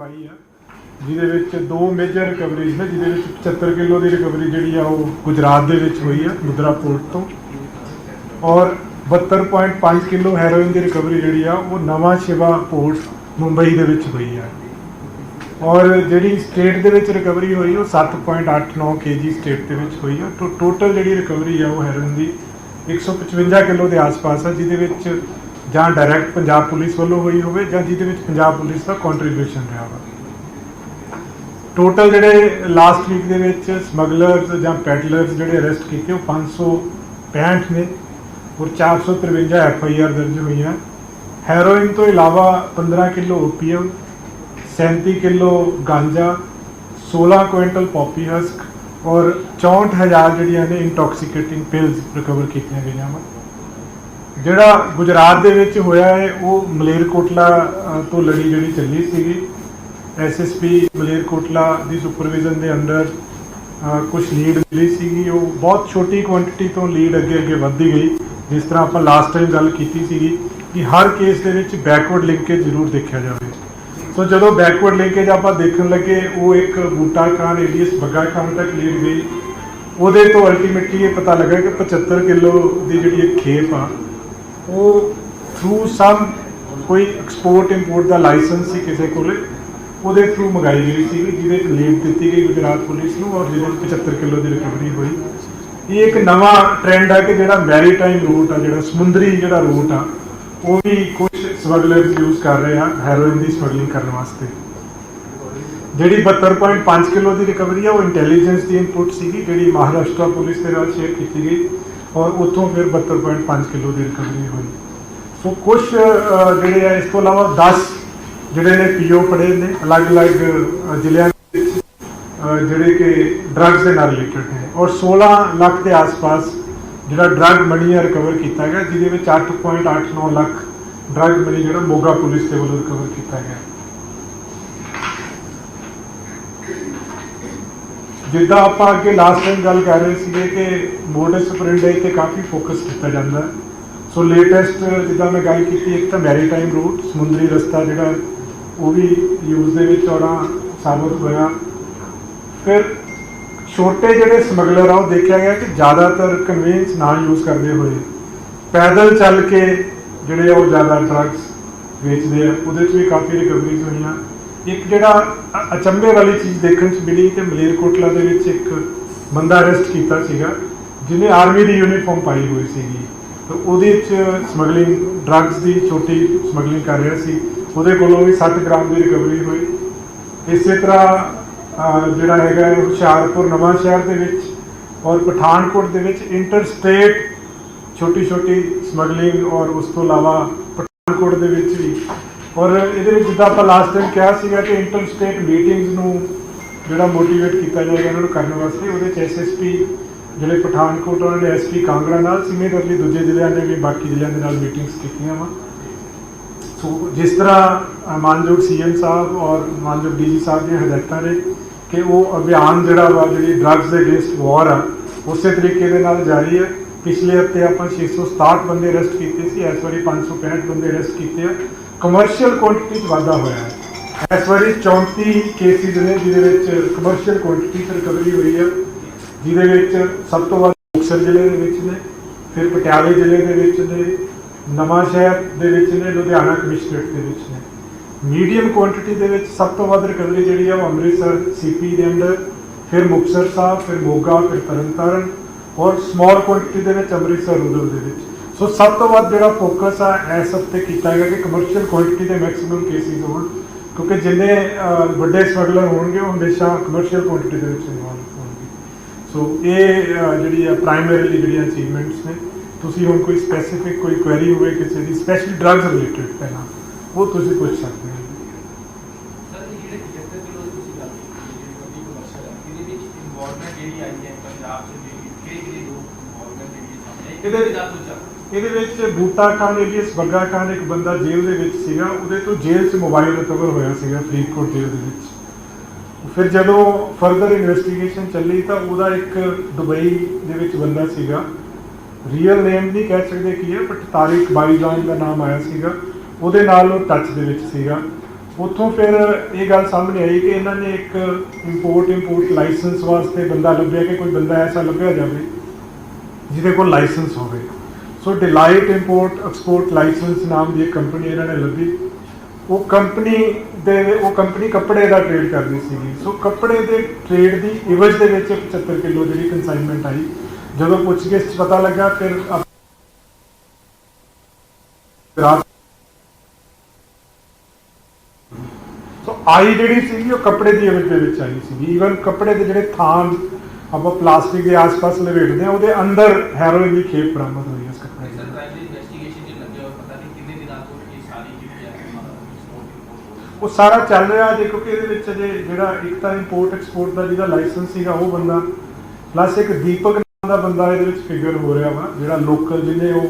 पाई है जिहदे दो मेजर रिकवरीज ने जिहदे 75 किलो की रिकवरी जी गुजरात के हुई है मुद्रा पोर्ट तो और 72.5 किलो हैरोइन की रिकवरी जी वो नवा शिवा पोर्ट मुंबई के हुई है और जी स्टेट के रिकवरी हुई वो 7.89 kg स्टेट के हुई है तो टोटल जी रिकवरी है वो हैरोइन की 155 किलो के आस पास है जिहदे ਜਾਂ डायरैक्ट पंजाब पुलिस वालों हुई होवे ਜਾਂ ਜਿਹਦੇ ਵਿੱਚ पंजाब पुलिस का कॉन्ट्रीब्यूशन रहा वा टोटल ਜਿਹੜੇ लास्ट वीक ਦੇ ਵਿੱਚ ਸਮਗਲਰਸ ਜਾਂ ਪੈਡਲਰਸ ਜਿਹੜੇ ਅਰੈਸਟ ਕੀਤੇ ਉਹ 565 ਨੇ और 453 FIR दर्ज हुई हैं हैरोइन तो इलावा 15 किलो ओपीएम 37 किलो गांजा 16 क्विंटल पॉपी हस्क और 64,000 ਜਿਹੜੀਆਂ ਨੇ इंटॉक्सीकेटिंग पिल्स रिकवर कीतियां गईਆਂ ਵਾ ਜਿਹੜਾ गुजरात ਦੇ ਵਿੱਚ ਹੋਇਆ ਹੈ ਉਹ ਮਲੇਰਕੋਟਲਾ ਤੋਂ ਲੜੀ ਜਿਹੜੀ ਚੱਲੀ ਸੀਗੀ SSP ਮਲੇਰਕੋਟਲਾ ਦੀ ਸੁਪਰਵਿਜ਼ਨ ਦੇ ਅੰਡਰ ਕੁਝ ਲੀਡ ਮਿਲੀ ਸੀਗੀ ਉਹ ਬਹੁਤ ਛੋਟੀ ਕੁਆਂਟੀਟੀ ਤੋਂ ਲੀਡ ਅੱਗੇ ਵੱਧਦੀ ਗਈ ਜਿਸ ਤਰ੍ਹਾਂ ਆਪਾਂ ਲਾਸਟ ਟਾਈਮ ਗੱਲ ਕੀਤੀ ਸੀਗੀ ਕਿ ਹਰ ਕੇਸ ਦੇ ਵਿੱਚ ਬੈਕਵਰਡ ਲਿੰਕੇਜ ਜ਼ਰੂਰ ਦੇਖਿਆ ਜਾਵੇ ਸੋ ਜਦੋਂ ਬੈਕਵਰਡ ਲਿੰਕੇਜ ਆਪਾਂ ਦੇਖਣ ਲੱਗੇ ਉਹ ਇੱਕ ਬੂਟਾ ਖਾਨ ਏਲੀਅਸ ਬੱਗਾ ਖਾਨ ਤੱਕ ਲੀਡ ਗਈ ਉਹਦੇ ਤੋਂ ਅਲਟੀਮੇਟਲੀ ਇਹ ਪਤਾ ਲੱਗਾ ਕਿ 75 ਕਿਲੋ ਦੀ ਜਿਹੜੀ ਇੱਕ ਖੇਪ ਆ वो थ्रू सम कोई एक्सपोर्ट इंपोर्ट का लाइसेंस सी किसी को थ्रू मंगाई गई थी जिसे लीड दी गई गुजरात पुलिस को और जिसे 75 किलो की रिकवरी हुई ये एक नवा ट्रेंड है कि जो मैरीटाइम रूट आ जो समुद्री जो रूट आ वो भी कुछ समगलर्स यूज कर रहे हैं हैरोइन की समगलिंग करने वास्ते जी 72.5 किलो की रिकवरी है वो इंटैलीजेंस की इनपुट सी जी महाराष्ट्र पुलिस के नाल शेयर की गई और उतों फिर 72.5 किलो की रिकवरी हुई सो कुछ जोड़े है इस तो अलावा 10 जोड़े ने PO फड़े ने अलग अलग जिलों जोड़े कि ड्रग्स के नाल रिलेटेड है और 16 लाख के आस पास जो ड्रग मनी रिकवर किया गया जिसे 8.89 लाख ड्रग मनी जो मोगा पुलिस के वालों रिकवर किया गया जिदा आप अगे लास्ट टाइम गल कर रहे थे कि मोडस ऑपरेंडी ते काफ़ी फोकस किया जाता है सो लेटेस्ट जिदा मैं गल की एक तो मैरीटाइम रूट समुद्री रस्ता जोड़ा वो भी यूज के आना साबित होया फिर छोटे जोड़े समगलर आ देखा गया कि ज़्यादातर कन्वेंस ना यूज करते हुए पैदल चल के जोड़े ज़्यादा ड्रग्स बेचते हैं वो भी काफ़ी रिकवरीज हुई एक जोड़ा अचंभे वाली चीज़ देखने मिली कि मलेरकोटला के एक बंदा अरेस्ट किया जिन्हें आर्मी की यूनीफॉर्म पाई हुई सी तो वो समगलिंग ड्रग्स की छोटी समगलिंग कर रहा सी वो कोलों भी 60 ग्राम की रिकवरी हुई इस तरह जोड़ा है हुशियारपुर नवा शहर के और पठानकोट के इंटर स्टेट छोटी छोटी समगलिंग और उस तो इलावा पठानकोट के भी और ये जिदा आप लास्ट टाइम कहा कि इंटर स्टेट मीटिंग्स जो मोटिवेट किया जाएगा इन्होंने करने वास्ते वो SSP जो पठानकोट उन्होंने SP कांगड़ा नाल सिमिलरली दूसरे जिलों ने भी बाकी जिलों के मीटिंग्स की वा सो जिस तरह मानयोग CM साहब और मानयोग DG साहब दी हदायतां ने कि वो अभियान जोड़ा वा जी ड्रग्स के अगेंस्ट वॉर आ उस तरीके के नाल जारी है पिछले हफ्ते आप 667 बंदे अरेस्ट किए इस बारी 565 बंदे अरेस्ट किए कमर्शियल क्वांटिटी वाधा होया है इस बारी 34 केसिज ने जिहदे कमर्शियल क्वांटिटी रिकवरी हुई है जिहदे सब तो वध मुक्तसर जिले ने फिर पटियाले जिले ने नवा शहर ने लुधियाना कमिश्नरेट के ने मीडियम क्वांटिटी के सब तो वध रिकवरी जी है अमृतसर CP के अंडर फिर मुक्तसर साहब फिर मोगा फिर तरनतारण और स्मॉल क्वांटिटी के अमृतसर रूरल के सो सब तो वध जो फोकस है इस हफ्ते किया गया कि कमर्शियल क्वांटिटी के मैक्सीमम केसिज हो क्योंकि जिन्ने बड़े समगलर होंगे वो हमेशा कमर्शियल क्वांटिटी के इन्वॉल्व होंगे सो ये जी प्राइमरीली जी अचीवमेंट्स ने तुसी हुण कोई स्पैसीफिक कोई क्वेरी हुए किसी की स्पैशली ड्रग्स रिलेटेड पहला वो तुसी पूछ सकते हैं ये बूटा खान एलियस बग्गा खान एक बंदा जेल के जेल से मोबाइल रिकवर होया फरीदकोट जेल के फिर जो फरदर इन्वेस्टिगेशन चली तो वह एक दुबई के बंदा रियल नेम नहीं कह सकते की है बट तारिक बाईजान का नाम आया वो टच के ਉੱਥੋਂ ਫਿਰ ਇਹ ਗੱਲ ਸਾਹਮਣੇ ਆਈ ਕਿ ਇਹਨਾਂ ਨੇ ਇੱਕ ਇੰਪੋਰਟ ਲਾਇਸੈਂਸ ਵਾਸਤੇ ਬੰਦਾ ਲੱਭਿਆ ਕਿ ਕੋਈ ਬੰਦਾ ਐਸਾ ਲੱਭਿਆ ਜਾਵੇ ਜਿਹਦੇ ਕੋਲ ਲਾਇਸੈਂਸ ਹੋਵੇ। ਸੋ ਡਿਲਾਈਟ ਇੰਪੋਰਟ ਐਕਸਪੋਰਟ ਲਾਇਸੈਂਸ ਨਾਮ ਦੀ ਇੱਕ ਕੰਪਨੀ ਇਹਨਾਂ ਨੇ ਲੱਭੀ। ਉਹ ਕੰਪਨੀ ਕੱਪੜੇ ਦਾ ਟ੍ਰੇਡ ਕਰਦੀ ਸੀਗੀ। ਸੋ ਕੱਪੜੇ ਦੇ ਟ੍ਰੇਡ ਦੀ ਇਵਜ਼ ਦੇ ਵਿੱਚ 75 ਕਿਲੋ ਜਿਹੜੀ ਕੰਸਾਈਨਮੈਂਟ ਆਈ। ਜਦੋਂ ਪੁੱਛਗਿੱਛ 'ਚ ਪਤਾ ਲੱਗਾ ਫਿਰ ਸੋ ਆਈ ਜਿਹੜੀ ਸੀਗੀ ਉਹ ਕੱਪੜੇ ਦੀ ਇਵਜ਼ ਦੇ ਵਿੱਚ ਆਈ ਸੀਗੀ। ਈਵਨ ਕੱਪੜੇ ਦੇ ਜਿਹੜੇ ਥਾਨ ਆਪਾਂ ਪਲਾਸਟਿਕ ਦੇ ਆਸ-ਪਾਸ ਲਪੇਟਦੇ ਹਾਂ ਉਹਦੇ ਅੰਦਰ ਹੈਰੋਇਨ ਦੀ ਖੇਪ ਬਰਾਮਦ ਹੋਈ ਇਸ ਕੱਪੜੇ ਦੀ। ਉਹ ਸਾਰਾ ਚੱਲ ਰਿਹਾ ਜੇ, ਕਿਉਂਕਿ ਇਹਦੇ ਵਿੱਚ ਅਜੇ ਜਿਹੜਾ ਇੱਕ ਤਾਂ ਇੰਪੋਰਟ ਐਕਸਪੋਰਟ ਦਾ ਜਿਹਦਾ ਲਾਇਸੈਂਸ ਸੀਗਾ ਉਹ ਬੰਦਾ, ਪਲੱਸ ਇੱਕ ਦੀਪਕ ਨਾਮ ਦਾ ਬੰਦਾ ਇਹਦੇ ਵਿੱਚ ਫਿਗਰ ਹੋ ਰਿਹਾ ਵਾ, ਜਿਹੜਾ ਲੋਕਲ ਜਿਹਨੇ ਉਹ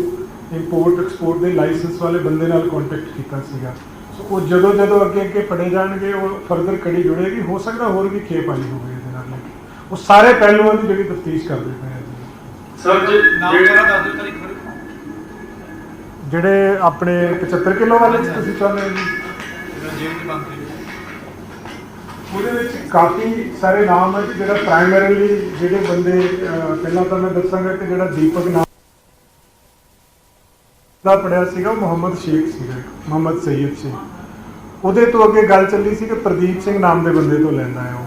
ਇੰਪੋਰਟ ਐਕਸਪੋਰਟ ਦੇ ਲਾਇਸੈਂਸ ਵਾਲੇ ਬੰਦੇ ਨਾਲ ਕੰਟੈਕਟ ਕੀਤਾ ਸੀਗਾ। ਸੋ ਉਹ ਜਦੋਂ ਅੱਗੇ ਫੜੇ ਜਾਣਗੇ ਉਹ ਫਰਦਰ ਕੜੀ ਜੁੜੇਗੀ। ਹੋ ਸਕਦਾ ਹੋਰ ਵੀ ਖੇਪ ਆਈ ਹੋਵੇ ਇਹਦੇ ਨਾਲ। ਉਹ ਸਾਰੇ ਪਹਿਲੂਆਂ ਦੀ ਜਿਹੜੀ ਤਫਤੀਸ਼ ਕਰਦੇ ਪਏ ਆ ਜੀ। ਸਰ ਜਿਹੜੇ ਆਪਣੇ 75 ਕਿਲੋ ਵਾਲੇ ਤੁਸੀਂ ਚਾਹੁੰਦੇ ਹੋ ਜੀ, ਉਹਦੇ ਵਿੱਚ ਕਾਫੀ ਸਾਰੇ ਨਾਮ ਹੈ। ਜਿਹੜਾ ਪ੍ਰਾਇਮਰੀਲੀ ਜਿਹੜੇ ਬੰਦੇ ਪਹਿਲਾਂ ਤਾਂ ਮੈਂ ਦੱਸਾਂਗਾ ਕਿ ਜਿਹੜਾ ਦੀਪਕ ਨਾਮ ਦਾ ਪੜਿਆ ਸੀਗਾ ਉਹ ਮੁਹੰਮਦ ਸ਼ੇਖ ਸੀਗਾ, ਮੁਹੰਮਦ ਸਈਦ ਸ਼ੇਖ। ਉਹਦੇ ਤੋਂ ਅੱਗੇ ਗੱਲ ਚੱਲੀ ਸੀ ਕਿ ਪ੍ਰਦੀਪ ਸਿੰਘ ਨਾਮ ਦੇ ਬੰਦੇ ਤੋਂ ਲੈਂਦਾ ਹੈ ਉਹ।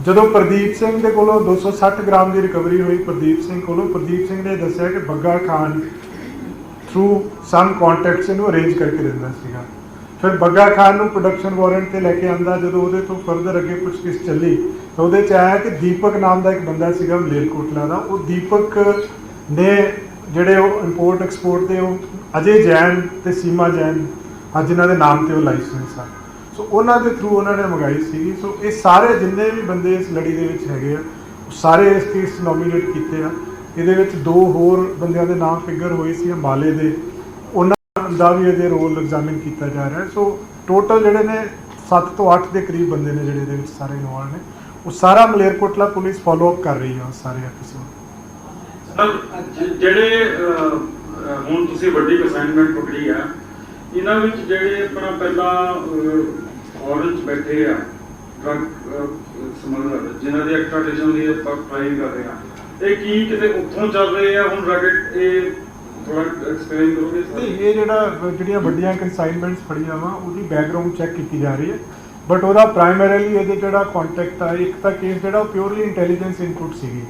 ਜਦੋਂ ਪ੍ਰਦੀਪ ਸਿੰਘ ਦੇ ਕੋਲੋਂ 260 ਗ੍ਰਾਮ ਦੀ ਰਿਕਵਰੀ ਹੋਈ ਪ੍ਰਦੀਪ ਸਿੰਘ ਕੋਲੋਂ, ਪ੍ਰਦੀਪ ਸਿੰਘ ਨੇ ਦੱਸਿਆ ਕਿ ਬੱਗਾ ਖਾਨ ਥਰੂ ਸਮ ਕੰਟੈਕਟਸ ਇਹਨੂੰ ਅਰੇਂਜ ਕਰਕੇ ਦਿੰਦਾ ਸੀਗਾ। ਫਿਰ ਬੱਗਾ ਖਾਨ ਨੂੰ ਪ੍ਰੋਡਕਸ਼ਨ ਵਾਰੰਟ ਤੇ ਲੈ ਕੇ ਆਂਦਾ। ਜਦੋਂ ਉਹਦੇ ਤੋਂ ਫਰਦਰ ਅੱਗੇ ਪੁੱਛਗਿੱਛ ਚੱਲੀ ਤਾਂ ਉਹਦੇ 'ਚ ਆਇਆ ਕਿ ਦੀਪਕ ਨਾਮ ਦਾ ਇੱਕ ਬੰਦਾ ਸੀਗਾ ਮਲੇਰਕੋਟਲਾ ਦਾ। ਉਹ ਦੀਪਕ ਨੇ ਜਿਹੜੇ ਉਹ ਇੰਪੋਰਟ ਐਕਸਪੋਰਟ ਦੇ ਉਹ ਅਜੇ ਜੈਨ ਤੇ ਸੀਮਾ ਜੈਨ ਅੱਜ ਜਿਨ੍ਹਾਂ ਦੇ ਨਾਮ ਤੇ ਉਹ ਲਾਇਸੈਂਸ ਆ। ਸੋ ਉਹਨਾਂ ਦੇ ਥਰੂ ਉਹਨਾਂ ਨੇ ਮੰਗਾਈ ਸੀਗੀ। ਸੋ ਇਹ ਸਾਰੇ ਜਿੰਨੇ ਵੀ ਬੰਦੇ ਇਸ ਲੜੀ ਦੇ ਵਿੱਚ ਹੈਗੇ ਆ ਉਹ ਸਾਰੇ ਇਸ ਕੇਸ ਨੋਮੀਨੇਟ ਕੀਤੇ ਆ। ਇਹਦੇ ਵਿੱਚ 2 ਹੋਰ ਬੰਦਿਆਂ ਦੇ ਨਾਮ ਫਿਗਰ ਹੋਏ ਸੀ ਅੰਬਾਲੇ ਦੇ, ਉਹਨਾਂ ਦਾ ਵੀ ਇਹਦੇ ਰੋਲ ਐਗਜ਼ਾਮਿਨ ਕੀਤਾ ਜਾ ਰਿਹਾ। ਸੋ ਟੋਟਲ ਜਿਹੜੇ ਨੇ 7 ਤੋਂ 8 ਦੇ ਕਰੀਬ ਬੰਦੇ ਨੇ ਜਿਹੜੇ ਇਹਦੇ ਵਿੱਚ ਸਾਰੇ ਇਨਵੋਲਵ ਨੇ। ਉਹ ਸਾਰਾ ਮਲੇਰਕੋਟਲਾ ਪੁਲਿਸ ਫੋਲੋ ਅਪ ਕਰ ਰਹੀ ਹੈ ਸਾਰੇ ਐਪੀਸੋਡ। ਸਰ ਜਿਹੜੇ ਹੁਣ ਤੁਸੀਂ ਵੱਡੀ ਅਸਾਈਨਮੈਂਟ ਪਕੜੀ ਆ, ਇਹਨਾਂ ਵਿੱਚ ਜਿਹੜੇ ਆਪਣਾ ਪਹਿਲਾਂ ਫੋਰਨ 'ਚ ਬੈਠੇ ਆ ਡਰੱਗ ਸਮਗਲਰ ਜਿਨ੍ਹਾਂ ਦੀ ਐਕਸਟ੍ਰਾਡੀਸ਼ਨ ਦੀ ਆਪਾਂ ਟਰਾਈ ਕਰ ਰਹੇ ਆ, ਇਹ ਕੀ ਕਿਤੇ ਉੱਥੋਂ ਚੱਲ ਰਹੇ ਆ ਹੁਣ ਰੈਕਟ? ਇਹ ਥੋੜਾ ਐਕਸਪਲੇਨ ਕਰੋਗੇ ਸਰ? ਇਹ ਜਿਹੜੀਆਂ ਵੱਡੀਆਂ ਕੰਸਾਈਨਮੈਂਟਸ ਫੜੀਆਂ ਵਾ ਉਹਦੀ ਬੈਕਗ੍ਰਾਉਂਡ ਚੈੱਕ ਕੀਤੀ ਜਾ ਰਹੀ ਹੈ। ਬਟ ਉਹਦਾ ਪ੍ਰਾਇਮਰੀਲੀ ਇਹਦੇ ਜਿਹੜਾ ਕੰਟੈਕਟ ਆ, ਇੱਕ ਤਾਂ ਕੇਸ ਜਿਹੜਾ ਉਹ ਪਿਓਰਲੀ ਇੰਟੈਲੀਜੈਂਸ ਇਨਪੁਟ ਸੀਗੀ।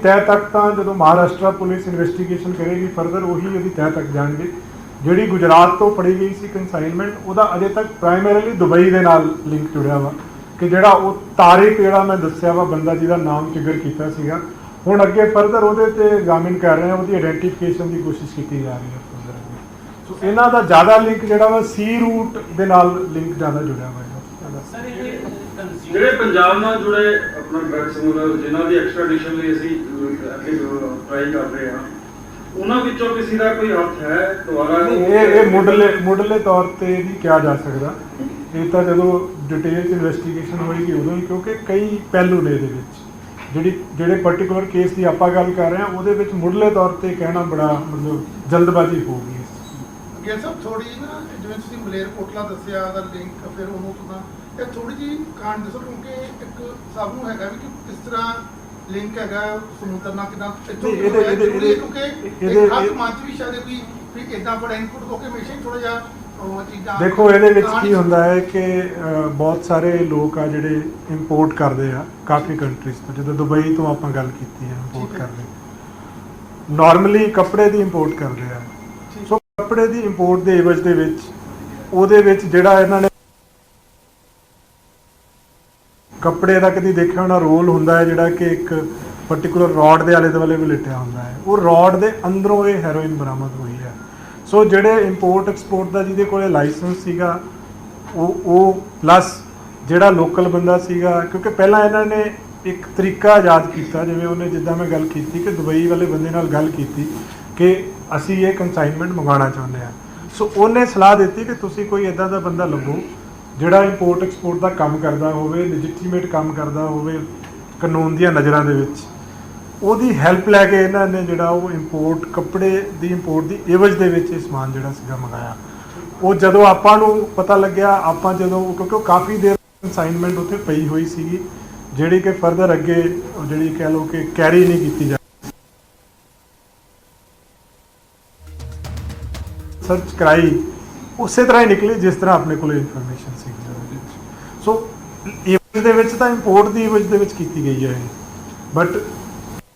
ਤਹਿ ਤੱਕ ਤਾਂ ਜਦੋਂ ਮਹਾਰਾਸ਼ਟਰ ਪੁਲਿਸ ਇਨਵੈਸਟੀਗੇਸ਼ਨ ਕਰੇਗੀ ਫਰਦਰ ਉਹੀ ਉਹਦੀ ਤਹਿ ਤੱਕ ਜਾਣਗੇ। ਜਿਹੜੀ ਗੁਜਰਾਤ ਤੋਂ ਫੜੀ ਗਈ ਸੀ ਕੰਸਾਈਨਮੈਂਟ ਉਹਦਾ ਅਜੇ ਤੱਕ ਪ੍ਰਾਇਮਰੀਲੀ ਦੁਬਈ ਦੇ ਨਾਲ ਲਿੰਕ ਜੁੜਿਆ ਵਾ ਕਿ ਜਿਹੜਾ ਉਹ ਤਾਰਿਕ ਜਿਹੜਾ ਮੈਂ ਦੱਸਿਆ ਵਾ ਬੰਦਾ ਜਿਹਦਾ ਨਾਮ ਫਿਗਰ ਕੀਤਾ ਸੀਗਾ, ਹੁਣ ਅੱਗੇ ਫਰਦਰ ਉਹਦੇ ਤੇ ਐਗਜ਼ਾਮਿਨ ਕਰ ਰਹੇ ਆ, ਉਹਦੀ ਆਇਡੈਂਟੀਫਿਕੇਸ਼ਨ ਦੀ ਕੋਸ਼ਿਸ਼ ਕੀਤੀ ਜਾ ਰਹੀ ਹੈ ਫਰਦਰ ਅੱਗੇ। ਸੋ ਇਹਨਾਂ ਦਾ ਜ਼ਿਆਦਾ ਲਿੰਕ ਜਿਹੜਾ ਵਾ ਸੀ ਰੂਟ ਦੇ ਨਾਲ ਲਿੰਕ ਜ਼ਿਆਦਾ ਜੁੜਿਆ ਹੋਇਆ। ਜਿਹੜੇ ਪੰਜਾਬ ਨਾਲ ਜੁੜੇ ਆਪਣਾ ਡਰੱਗ ਸਮਗਲਰ ਜਿਨ੍ਹਾਂ ਦੀ ਐਕਸਟ੍ਰਾਡੀਸ਼ਨ ਲਈ ਅਸੀਂ ਟਰਾਈ ਕਰ ਰਹੇ ਆ, ਉਹਨਾਂ ਵਿੱਚੋਂ ਕਿਸੇ ਦਾ ਕੋਈ ਹੱਥ ਹੈ ਦੁਆਰਾ? ਇਹ ਮੁੱਢਲੇ ਤੌਰ ਤੇ ਨਹੀਂ ਕਿਹਾ ਜਾ ਸਕਦਾ। ਇਹ ਤਾਂ ਜਦੋਂ ਡਿਟੇਲ 'ਚ ਇਨਵੈਸਟੀਗੇਸ਼ਨ ਹੋਏਗੀ ਉਦੋਂ ਹੀ, ਕਿਉਂਕਿ ਕਈ ਪਹਿਲੂ ਨੇ ਇਹਦੇ ਵਿੱਚ। ਜਿਹੜੇ ਪਾਰਟਿਕੂਲਰ ਕੇਸ ਦੀ ਆਪਾਂ ਗੱਲ ਕਰ ਰਹੇ ਹਾਂ ਉਹਦੇ ਵਿੱਚ ਮੁੱਢਲੇ ਤੌਰ ਤੇ ਕਹਿਣਾ ਬੜਾ ਮਤਲਬ ਜਲਦਬਾਜ਼ੀ ਹੋਊਗੀ। ਗਿੱਲ ਸਾਹਿਬ ਥੋੜੀ ਜਿਹੀ ਨਾ ਜਿਵੇਂ ਤੁਸੀਂ ਮਲੇਰਕੋਟਲਾ ਦੱਸਿਆ ਦਾ ਲਿੰਕ, ਫਿਰ ਉਹਨੂੰ ਤਾਂ ਇਹ ਥੋੜੀ ਜਿਹੀ ਕਾਂਡ ਦੱਸੋ, ਕਿਉਂਕਿ ਇੱਕ ਸਭ ਨੂੰ ਹੈਗਾ ਵੀ ਕਿ ਕਿਸ ਤਰ੍ਹਾਂ ਲਿੰਕ ਹੈਗਾ ਸਮੁੰਦਰ ਨਾਲ, ਕਿਦਾਂ ਕਿਉਂਕਿ ਹੱਥ ਮੰਚ ਵੀ ਸ਼ਾਇਦ ਕੋਈ ਇਦਾਂ ਬੜਾ ਇਨਪੁਟ ਹੋ ਕੇ ਹਮੇਸ਼ਾ ਹੀ ਥੋੜਾ ਜਿਹਾ ਚੀਜ਼ਾਂ। ਦੇਖੋ ਇਹਦੇ ਵਿੱਚ ਕੀ ਹੁੰਦਾ ਹੈ ਕਿ ਬਹੁਤ ਸਾਰੇ ਲੋਕ ਆ ਜਿਹੜੇ ਇੰਪੋਰਟ ਕਰਦੇ ਆ ਕਾਫੀ ਕੰਟਰੀਜ਼ ਤੋਂ। ਜਦੋਂ ਦੁਬਈ ਤੋਂ ਆਪਾਂ ਗੱਲ ਕੀਤੀ ਹੈ ਇੰਪੋਰਟ ਕਰਦੇ, ਨਾਰਮਲੀ ਕੱਪੜੇ ਦੀ ਇੰਪੋਰਟ ਕਰਦੇ ਆ। ਸੋ ਕੱਪੜੇ ਦੀ ਇੰਪੋਰਟ ਦੇ ਇਵਜ਼ ਦੇ ਵਿੱਚ ਉਹਦੇ ਵਿੱਚ ਜਿਹੜਾ ਇਹਨਾਂ ਨੇ ਕੱਪੜੇ ਦਾ ਕਦੀ ਦੇਖਿਆ ਹੋਣਾ ਰੋਲ ਹੁੰਦਾ ਹੈ ਜਿਹੜਾ ਕਿ ਇੱਕ ਪਾਰਟਿਕੂਲਰ ਰੋਡ ਦੇ ਆਲੇ ਦੁਆਲੇ ਵੀ ਲਿਟਿਆ ਹੁੰਦਾ ਹੈ। ਉਹ ਰੋਡ ਦੇ ਅੰਦਰੋਂ ਇਹ ਹੈਰੋਇਨ ਬਰਾਮਦ ਹੋਈ ਹੈ। ਸੋ ਜਿਹੜੇ ਇੰਪੋਰਟ ਐਕਸਪੋਰਟ ਦਾ ਜਿਹਦੇ ਕੋਲੇ ਲਾਇਸੈਂਸ ਸੀਗਾ ਉਹ ਪਲੱਸ ਜਿਹੜਾ ਲੋਕਲ ਬੰਦਾ ਸੀਗਾ, ਕਿਉਂਕਿ ਪਹਿਲਾਂ ਇਹਨਾਂ ਨੇ ਇੱਕ ਤਰੀਕਾ ਆਜ਼ਾਦ ਕੀਤਾ, ਜਿਵੇਂ ਉਹਨੇ ਜਿੱਦਾਂ ਮੈਂ ਗੱਲ ਕੀਤੀ ਕਿ ਦੁਬਈ ਵਾਲੇ ਬੰਦੇ ਨਾਲ ਗੱਲ ਕੀਤੀ ਕਿ ਅਸੀਂ ਇਹ ਕੰਸਾਈਨਮੈਂਟ ਮੰਗਵਾਉਣਾ ਚਾਹੁੰਦੇ ਹਾਂ। ਸੋ ਉਹਨੇ ਸਲਾਹ ਦਿੱਤੀ ਕਿ ਤੁਸੀਂ ਕੋਈ ਇੱਦਾਂ ਦਾ ਬੰਦਾ ਲੱਭੋ ਜਿਹੜਾ ਇੰਪੋਰਟ ਐਕਸਪੋਰਟ ਦਾ ਕੰਮ ਕਰਦਾ ਹੋਵੇ, ਲੈਜਿਟੀਮੇਟ ਕੰਮ ਕਰਦਾ ਹੋਵੇ ਕਾਨੂੰਨ ਦੀਆਂ ਨਜ਼ਰਾਂ ਦੇ ਵਿੱਚ। ਉਹਦੀ ਹੈਲਪ ਲੈ ਕੇ ਇਹਨਾਂ ਨੇ ਜਿਹੜਾ ਉਹ ਇੰਪੋਰਟ ਕੱਪੜੇ ਦੀ ਇੰਪੋਰਟ ਦੀ ਇਵਜ਼ ਦੇ ਵਿੱਚ ਇਹ ਸਮਾਨ ਜਿਹੜਾ ਸੀਗਾ ਮੰਗਾਇਆ। ਉਹ ਜਦੋਂ ਆਪਾਂ ਨੂੰ ਪਤਾ ਲੱਗਿਆ, ਆਪਾਂ ਜਦੋਂ ਕਿਉਂਕਿ ਉਹ ਕਾਫੀ ਦੇਰ ਅਸਾਈਨਮੈਂਟ ਉੱਥੇ ਪਈ ਹੋਈ ਸੀਗੀ ਜਿਹੜੀ ਕਿ ਫਰਦਰ ਅੱਗੇ ਜਿਹੜੀ ਕਹਿ ਲਓ ਕਿ ਕੈਰੀ ਨਹੀਂ ਕੀਤੀ ਜਾ ਸਰਚ ਕਰਾਈ ਉਸੇ ਤਰ੍ਹਾਂ ਹੀ ਨਿਕਲੀ ਜਿਸ ਤਰ੍ਹਾਂ ਆਪਣੇ ਕੋਲ ਇਨਫੋਰਮੇਸ਼ਨ ਸੀ ਉਹਦੇ ਵਿੱਚ। ਸੋ ਇਵਜ ਦੇ ਵਿੱਚ ਤਾਂ ਇੰਪੋਰਟ ਦੀ ਇਵਜ ਦੇ ਵਿੱਚ ਕੀਤੀ ਗਈ ਹੈ ਬਟ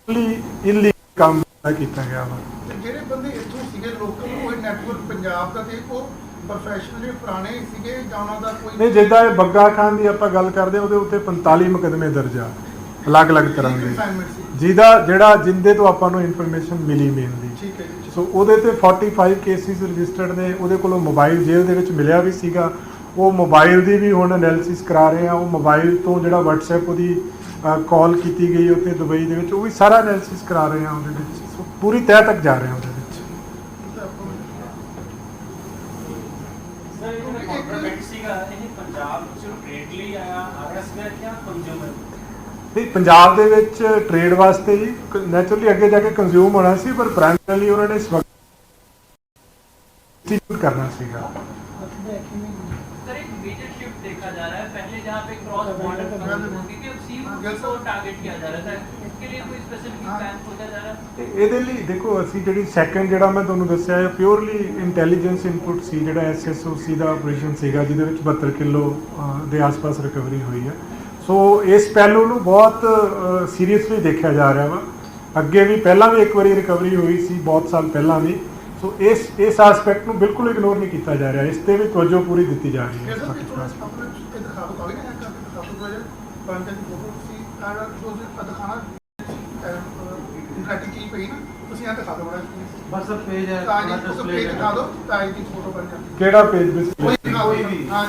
ਇਨਲੀ ਕੰਮ ਕੀਤਾ ਗਿਆ ਵਾ। ਤੇ ਜਿਹੜੇ ਬੰਦੇ ਇੱਥੋਂ ਸੀਗੇ ਲੋਕਲ, ਕੋਈ ਨੈਟਵਰਕ ਪੰਜਾਬ ਦਾ ਤੇ ਉਹ ਪ੍ਰੋਫੈਸ਼ਨਲ ਜਿਹੜੇ ਪੁਰਾਣੇ ਸੀਗੇ ਜਾਂ ਉਹਨਾਂ ਦਾ ਕੋਈ ਨਹੀਂ, ਜਿੱਦਾਂ ਇਹ ਬੱਗਾ ਖਾਨ ਦੀ ਆਪਾਂ ਗੱਲ ਕਰਦੇ ਹਾਂ, ਉਹਦੇ ਉੱਤੇ 45 ਮੁਕੱਦਮੇ ਦਰਜ ਆ ਅਲੱਗ-ਅਲੱਗ ਤਰ੍ਹਾਂ ਦੇ, assignment ਸੀ? ਜਿਹੜਾ ਜਿੰਦੇ ਤੋਂ ਆਪਾਂ ਨੂੰ ਇਨਫੋਰਮੇਸ਼ਨ ਮਿਲੀ ਮੇਨਲੀ। ਠੀਕ ਹੈ ਜੀ। ਸੋ ਉਹਦੇ ਤੇ 45 ਕੇਸਿਸ ਰਜਿਸਟਰਡ ਨੇ। ਉਹਦੇ ਕੋਲੋਂ ਮੋਬਾਈਲ ਜੇਲ੍ਹ ਦੇ ਵਿੱਚ ਮਿਲਿਆ ਵੀ ਸੀਗਾ, ਉਹ ਮੋਬਾਈਲ ਦੀ ਵੀ ਹੁਣ ਐਨਾਲਿਸਿਸ ਕਰਾ ਰਹੇ ਆ। ਉਹ ਮੋਬਾਈਲ ਤੋਂ ਜਿਹੜਾ WhatsApp ਉਹਦੀ ਕਾਲ ਕੀਤੀ ਗਈ ਉੱਥੇ ਦੁਬਈ ਦੇ ਵਿੱਚ, ਉਹ ਵੀ ਸਾਰਾ ਐਨਾਲਿਸਿਸ ਕਰਾ ਰਹੇ ਆ ਉਹਦੇ ਵਿੱਚ। ਸੋ ਪੂਰੀ ਤਹਿ ਤੱਕ ਜਾ ਰਹੇ ਆ ਉਹਦੇ ਵਿੱਚ। ਸਰ ਇਹ ਕੰਟਰੈਕਟ ਸੀਗਾ, ਇਹ ਪੰਜਾਬ ਚ ਟ੍ਰੇਡ ਲਈ ਆਇਆ ਆਰਐਸ ਦਾ ਜਾਂ ਕੰਜ਼ਿਊਮਰ? ਨਹੀਂ, ਪੰਜਾਬ ਦੇ ਵਿੱਚ ਟ੍ਰੇਡ ਵਾਸਤੇ ਜੀ ਨੈਚੁਰਲੀ ਅੱਗੇ ਜਾ ਕੇ ਕੰਜ਼ਿਊਮ ਹੋਣਾ ਸੀ, ਪਰ ਪ੍ਰਾਇਮਰੀਲੀ ਉਹਨਾਂ ਨੇ ਸਬਸਟੀਟਿਊਟ ਕਰਨਾ ਸੀਗਾ। सर एक मेजर शिफ्ट देखा जा रहा है, पहले जहाँ पे क्रॉस बॉर्डर होती थी, अब सी को टारगेट किया जा रहा था, इसके लिए कोई स्पेसिफिक प्लान सोचा जा रहा है? ਤੇ ਇਹਦੇ ਲਈ ਦੇਖੋ, ਅਸੀਂ ਜਿਹੜੀ ਸੈਕੰਡ ਜਿਹੜਾ ਮੈਂ ਤੁਹਾਨੂੰ ਦੱਸਿਆ ਹੈ ਪਿਓਰਲੀ ਇੰਟੈਲੀਜੈਂਸ ਇਨਪੁਟ ਸੀ, ਜਿਹੜਾ SSOC ਦਾ ਆਪਰੇਸ਼ਨ ਸੀਗਾ ਜਿਹਦੇ ਵਿੱਚ 72 ਕਿਲੋ ਦੇ ਆਸ-ਪਾਸ ਰਿਕਵਰੀ ਹੋਈ ਹੈ। ਸੋ ਇਸ ਪਹਿਲੂ ਨੂੰ ਬਹੁਤ ਸੀਰੀਅਸਲੀ ਦੇਖਿਆ ਜਾ ਰਿਹਾ ਵਾ। ਅੱਗੇ ਵੀ ਪਹਿਲਾਂ ਵੀ ਇੱਕ ਵਾਰੀ ਰਿਕਵਰੀ ਹੋਈ ਸੀ ਬਹੁਤ ਸਾਲ ਪਹਿਲਾਂ ਵੀ। ਸੋ ਇਸ ਐਸਪੈਕਟ ਨੂੰ ਬਿਲਕੁਲ ਇਗਨੋਰ ਨਹੀਂ ਕੀਤਾ ਜਾ ਰਿਹਾ, ਇਸ ਤੇ ਵੀ ਤਵੱਜੋ ਪੂਰੀ ਦਿੱਤੀ ਜਾ ਰਹੀ ਹੈ। ਇਹ ਥੋੜਾ ਆਪਣੇ ਇਹ ਦਿਖਾ ਦੋ ਕਾਗਜ਼ ਹੈ ਕਰਕੇ ਦਿਖਾ ਦੋ ਜਿਹੜਾ ਪੰਜ ਦੀ ਫੋਟੋ ਸੀ ਆਹ ਜੋ ਦਿਖਾਣਾ ਇੰਟਰੈਕਟਿਵ ਕੀ ਪਈ ਨਾ, ਤੁਸੀਂ ਇਹ ਦਿਖਾ ਦਿਓ ਬੜਾ ਬਸ ਪੇਜ ਹੈ ਤਾਂ ਜੀ ਉਸ ਪੇਜ ਦਿਖਾ ਦਿਓ ਤਾਂ ਇਹਦੀ ਫੋਟੋ ਬਣ ਜਾਂਦੀ ਕਿਹੜਾ ਪੇਜ ਡਿਸਪਲੇ? ਕੋਈ ਵੀ ਹਾਂ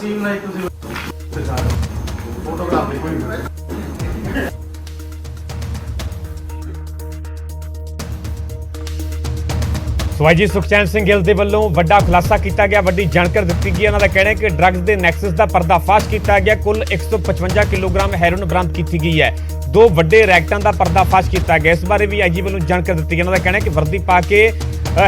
ਸੀਮ ਲਾਈਕ ਤੁਸੀਂ ਦਿਖਾ ਦਿਓ ਫੋਟੋਗ੍ਰਾਫੀ ਕੋਈ ਵੀ। ਸਵਾਈਜੀ ਸੁਖਚੈਨ ਸਿੰਘ ਗਿੱਲ ਦੇ ਵੱਲੋਂ ਵੱਡਾ ਖੁਲਾਸਾ ਕੀਤਾ ਗਿਆ, ਵੱਡੀ ਜਾਣਕਾਰੀ ਦਿੱਤੀ ਗਈ। ਉਹਨਾਂ ਦਾ ਕਹਿਣਾ ਹੈ ਕਿ ਡਰੱਗਸ ਦੇ ਨੈਕਸਸ ਦਾ ਪਰਦਾਫਾਸ਼ ਕੀਤਾ ਗਿਆ। ਕੁੱਲ 155 ਕਿਲੋਗ੍ਰਾਮ ਹੈਰੋਇਨ ਬਰਾਮਦ ਕੀਤੀ ਗਈ ਹੈ। 2 ਵੱਡੇ ਰੈਕਟਾਂ ਦਾ ਪਰਦਾਫਾਸ਼ ਕੀਤਾ ਗਿਆ। ਇਸ ਬਾਰੇ ਵੀ ਆਈਜੀ ਵੱਲੋਂ ਜਾਣਕਾਰੀ ਦਿੱਤੀ ਗਈ। ਉਹਨਾਂ ਦਾ ਕਹਿਣਾ ਹੈ ਕਿ ਵਰਦੀ ਪਾ ਕੇ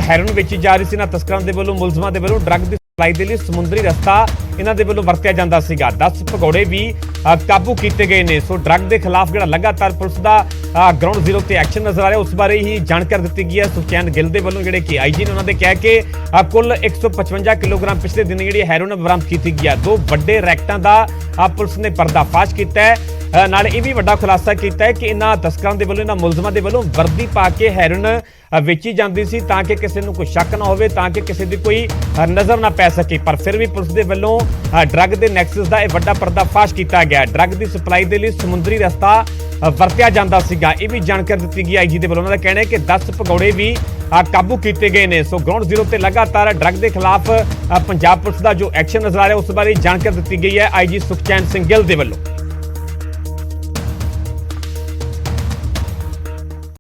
ਹੈਰੋਇਨ ਵੇਚੀ ਜਾ ਰਹੀ ਸੀ। ਇਹਨਾਂ ਤਸਕਰਾਂ ਦੇ ਵੱਲੋਂ ਮੁਲਜ਼ਮਾਂ ਦੇ ਵੱਲੋਂ ਡਰੱਗ ਦੀ ਸਪਲਾਈ ਦੇ ਲਈ ਸਮੁੰਦਰੀ ਰਸਤਾ ਇਹਨਾਂ ਦੇ ਵੱਲੋਂ ਵਰਤਿਆ ਜਾਂਦਾ ਸੀਗਾ। 10 ਭਗੌੜੇ ਵੀ ਕਾਬੂ ਕੀਤੇ ਗਏ ਨੇ। ਸੋ ਡਰੱਗ ਦੇ ਖਿਲਾਫ ਜਿਹੜਾ ਲਗਾਤਾਰ ਪੁਲਿਸ ਦਾ ਗਰਾਊਂਡ ਜ਼ੀਰੋ ਤੇ ਐਕਸ਼ਨ ਨਜ਼ਰ ਆ ਰਿਹਾ, ਉਸ ਬਾਰੇ ਹੀ ਜਾਣਕਾਰੀ ਦਿੱਤੀ ਗਈ ਹੈ। ਸੁਖਚੈਨ ਗਿੱਲ ਦੇ ਵੱਲੋਂ ਜਿਹੜੇ ਕਿ ਆਈਜੀ ਨੇ ਉਹਨਾਂ ਦੇ ਕਿਹਾ ਕਿ ਕੁੱਲ 155 ਕਿਲੋਗ੍ਰਾਮ ਪਿਛਲੇ ਦਿਨ ਜਿਹੜੀ ਹੈਰੋਇਨ ਬਰਾਮਦ ਕੀਤੀ ਗਈ ਹੈ। 2 ਵੱਡੇ ਰੈਕਟਾਂ ਦਾ ਪੁਲਿਸ ਨੇ ਪਰਦਾਫਾਸ਼ ਕੀਤਾ ਹੈ। ਨਾਲ ਇਹ ਵੀ ਵੱਡਾ ਖੁਲਾਸਾ ਕੀਤਾ ਹੈ ਕਿ ਇਹਨਾਂ ਤਸਕਰਾਂ ਦੇ ਵੱਲੋਂ, ਇਹਨਾਂ ਮੁਲਜ਼ਮਾਂ ਦੇ ਵੱਲੋਂ ਵਰਦੀ ਪਾ ਕੇ ਹੈਰੋਇਨ ਵੇਚੀ ਜਾਂਦੀ ਸੀ ਤਾਂ ਕਿ ਕਿਸੇ ਨੂੰ ਕੋਈ ਸ਼ੱਕ ਨਾ ਹੋਵੇ, ਤਾਂ ਕਿ ਕਿਸੇ ਦੀ ਕੋਈ ਨਜ਼ਰ ਨਾ ਪੈ ਸਕੇ। ਪਰ ਫਿਰ ਵੀ ਪੁਲਿਸ ਦੇ ਵੱਲੋਂ ਡਰੱਗ ਦੇ ਨੈਕਸਸ ਦਾ ਇਹ ਵੱਡਾ ਪਰਦਾਫਾਸ਼ ਕੀਤਾ ਗਿਆ। ਡਰੱਗ ਦੀ ਸਪਲਾਈ ਦੇ ਲਈ ਸਮੁੰਦਰੀ ਰਸਤਾ ਵਰਤਿਆ ਜਾਂਦਾ ਸੀਗਾ। ਇਹ ਵੀ ਜਾਣਕਾਰੀ ਦਿੱਤੀ ਗਈ ਆਈਜੀ ਦੇ ਵੱਲੋਂ। ਉਹਨਾਂ ਦਾ ਕਹਿਣਾ ਹੈ ਕਿ 10 ਭਗੌੜੇ ਵੀ ਕਾਬੂ ਕੀਤੇ ਗਏ ਨੇ। ਸੋ ਗਰਾਊਂਡ ਜ਼ੀਰੋ ਤੇ ਲਗਾਤਾਰ ਡਰੱਗ ਦੇ ਖਿਲਾਫ ਪੰਜਾਬ ਪੁਲਿਸ ਦਾ ਜੋ ਐਕਸ਼ਨ ਨਜ਼ਰ ਆ ਰਿਹਾ, ਉਸ ਬਾਰੇ ਜਾਣਕਾਰੀ ਦਿੱਤੀ ਗਈ ਹੈ ਆਈਜੀ ਸੁਖਚੈਨ ਸਿੰਘ ਗਿੱਲ ਦੇ ਵੱਲੋਂ।